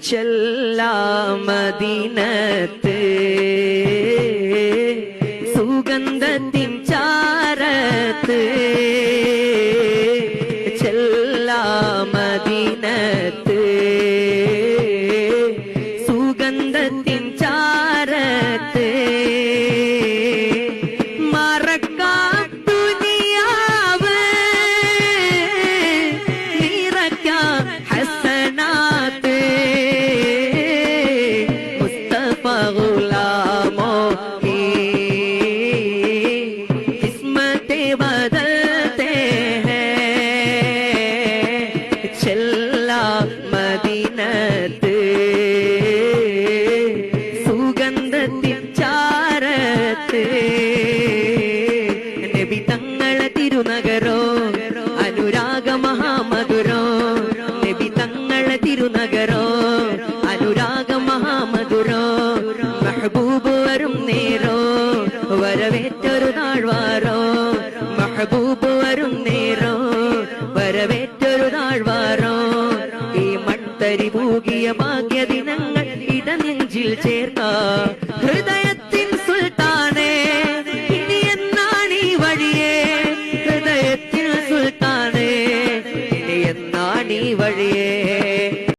ചെല്ലാമദീനത്ത് സുഗന്ധത്തിൻ ചാരത്ത് ചെല്ലാമദീനത്ത് സുഗന്ധത്തിൻ ചാരത്ത് മദീനത്ത് സുഗന്ധത്തിൻ ചാരത്ത് നബി തങ്ങളെ തിരുനഗരോ അനുരാഗ മഹാമധുരോ നബി തങ്ങളെ തിരുനഗരോ അനുരാഗ മഹാമധുരോ മെഹബൂബ് വരും നേരോ വരവേറ്റൊരു നാൾവാരോ മെഹബൂബ് വരും നേരോ വരവേറ്റൊരു നാൾവാരോ തരിപൂകിയ ഭാഗ്യദിനങ്ങൾ ഇടനെഞ്ചിൽ ചേർക്ക ഹൃദയ